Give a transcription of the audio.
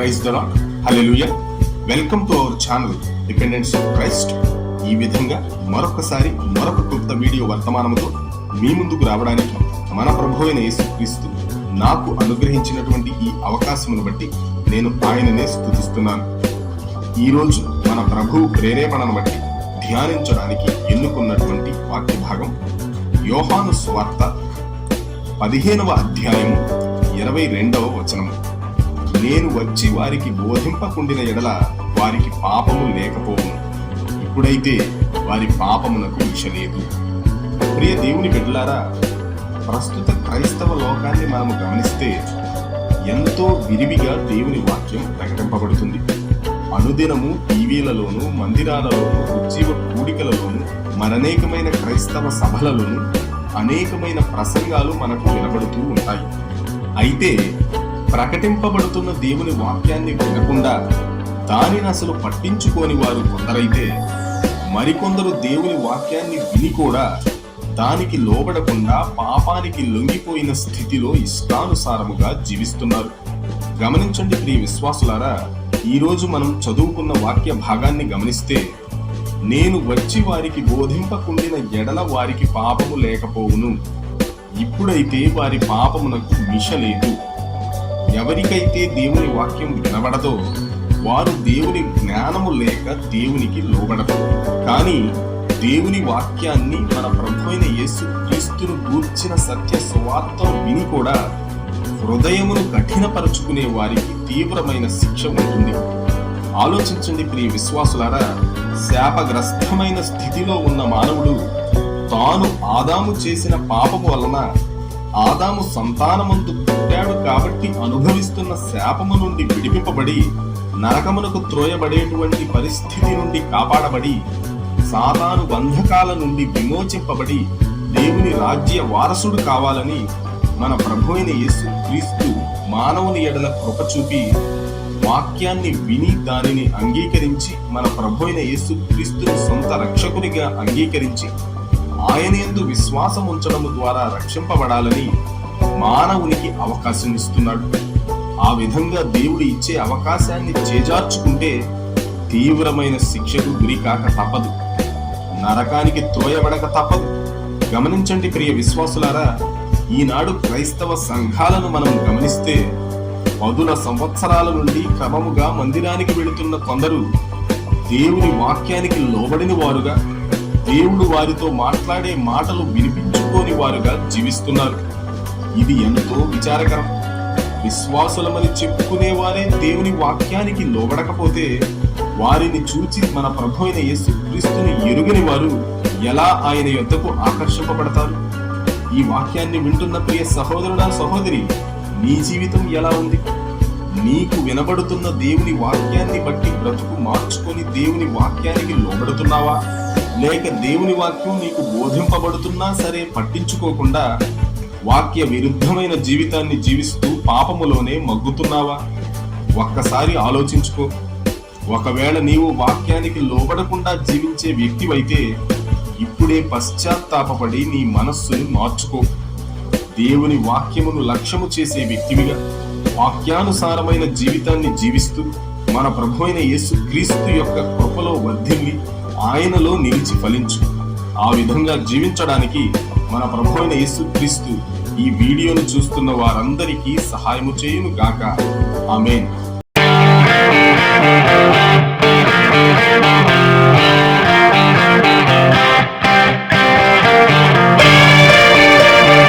Praise the Lord, hallelujah. Welcome to our channel dependence of Christ. ఈ విధంగా మరొక కొత్త వీడియో వర్తమానంతో మీ ముందుకు రావడానికి మన ప్రభువైన యేసుక్రీస్తు నాకు అనుగ్రహించినటువంటి ఈ అవకాశమును బట్టి నేను ఆయననే స్తుతిస్తున్నాను. ఈరోజు మన ప్రభువు ప్రేరేపణను బట్టి ధ్యానించడానికి ఎన్నుకున్నటువంటి వాక్య భాగం యోహాను సువార్త 15వ అధ్యాయము 22వ వచనము. నేను వచ్చి వారికి బోధింపకుండిన ఎడల వారికి పాపము లేకపోవును, ఇప్పుడైతే వారి పాపమునకు విషలేదు. ప్రియ దేవుని బిడ్డలారా, ప్రస్తుత క్రైస్తవ లోకాన్ని మనము గమనిస్తే ఎంతో విరివిగా దేవుని వాక్యం ప్రకటింపబడుతుంది. అనుదినము టీవీలలోను, మందిరాలలోను, ఉజ్జీవ కూడికలలోను, మరనేకమైన క్రైస్తవ సభలలోను అనేకమైన ప్రసంగాలు మనకు వినబడుతూ ఉంటాయి. అయితే ప్రకటింపబడుతున్న దేవుని వాక్యాన్ని వినకుండా దానిని అసలు పట్టించుకోని వారు కొందరైతే, మరికొందరు దేవుని వాక్యాన్ని విని కూడా దానికి లోబడకుండా పాపానికి లొంగిపోయిన స్థితిలో ఇష్టానుసారముగా జీవిస్తున్నారు. గమనించండి ప్రియ విశ్వాసులారా, ఈరోజు మనం చదువుకున్న వాక్య భాగాన్ని గమనిస్తే, నేను వచ్చి వారికి బోధింపకుండిన ఎడల వారికి పాపము లేకపోవును, ఇప్పుడైతే వారి పాపమునకు మిషలేదు. ఎవరికైతే దేవుని వాక్యం వినబడదో వారు దేవుని జ్ఞానము లేక దేవునికి లోబడదు. కానీ దేవుని వాక్యాన్ని మన ప్రభువైన యేసుక్రీస్తును గూర్చిన సత్య సువార్తను విని కూడా హృదయమును కఠినపరుచుకునే వారికి తీవ్రమైన శిక్ష ఉంటుంది. ఆలోచించండి ప్రియ విశ్వాసులారా, శాపగ్రస్తమైన స్థితిలో ఉన్న మానవుడు తాను ఆదాము చేసిన పాపము వలన ఆదాము సంతానమందు పుట్టాడు కాబట్టి అనుభవిస్తున్న శాపము నుండి విడిపింపబడి నరకమునకు త్రోయబడేటువంటి పరిస్థితి నుండి కాపాడబడి సాతాను బంధకాల నుండి విమోచింపబడి దేవుని రాజ్య వారసుడు కావాలని మన ప్రభువైన యేసుక్రీస్తు మానవుని ఎడల కృప చూపి వాక్యాన్ని విని దానిని అంగీకరించి మన ప్రభువైన యేసుక్రీస్తును సొంత రక్షకునిగా అంగీకరించి ఆయన యందు విశ్వాసం ఉంచడము ద్వారా రక్షింపబడాలని మానవునికి అవకాశం ఇస్తున్నాడు. ఆ విధంగా దేవుడు ఇచ్చే అవకాశాన్ని చేజార్చుకుంటే తీవ్రమైన శిక్షకు గురి కాక తప్పదు, నరకానికి త్రోయబడక తప్పదు. గమనించండి ప్రియ విశ్వాసులారా, ఈనాడు క్రైస్తవ సంఘాలను మనం గమనిస్తే 10 సంవత్సరాల నుండి క్రమముగా మందిరానికి వెళుతున్న కొందరు దేవుని వాక్యానికి లోబడిన వారుగా, దేవుడు వారితో మాట్లాడే మాటలు వినిపించుకోని వారుగా జీవిస్తున్నారు. ఇది ఎంతో విచారకరం. విశ్వాసులమని చెప్పుకునే వారే దేవుని వాక్యానికి లోబడకపోతే వారిని చూచి మన ప్రభువైన యేసుక్రీస్తుని ఎరుగని వారు ఎలా ఆయన యొద్దకు ఆకర్షింపబడతారు? ఈ వాక్యాన్ని వింటున్న ప్రియ సహోదరుడా, సహోదరి, నీ జీవితం ఎలా ఉంది? నీకు వినబడుతున్న దేవుని వాక్యాన్ని బట్టి బ్రతుకు మార్చుకొని దేవుని వాక్యానికి లోబడుతున్నావా? లేక దేవుని వాక్యం నీకు బోధింపబడుతున్నా సరే పట్టించుకోకుండా వాక్య విరుద్ధమైన జీవితాన్ని జీవిస్తూ పాపములోనే మగ్గుతున్నావా? ఒక్కసారి ఆలోచించుకో. ఒకవేళ నీవు వాక్యానికి లోబడకుండా జీవించే వ్యక్తివైతే ఇప్పుడే పశ్చాత్తాపపడి నీ మనస్సును మార్చుకో. దేవుని వాక్యమును లక్ష్యము చేసే వ్యక్తివిగా వాక్యానుసారమైన జీవితాన్ని జీవిస్తూ మన ప్రభువైన యేసుక్రీస్తు యొక్క కృపలో వర్ధిల్లి ఆయనలో నిలిచి ఫలించు. ఆ విధంగా జీవించడానికి మన ప్రభువైన యేసుక్రీస్తు ఈ వీడియోను చూస్తున్న వారందరికీ సహాయము చేయును గాక. ఆమేన్.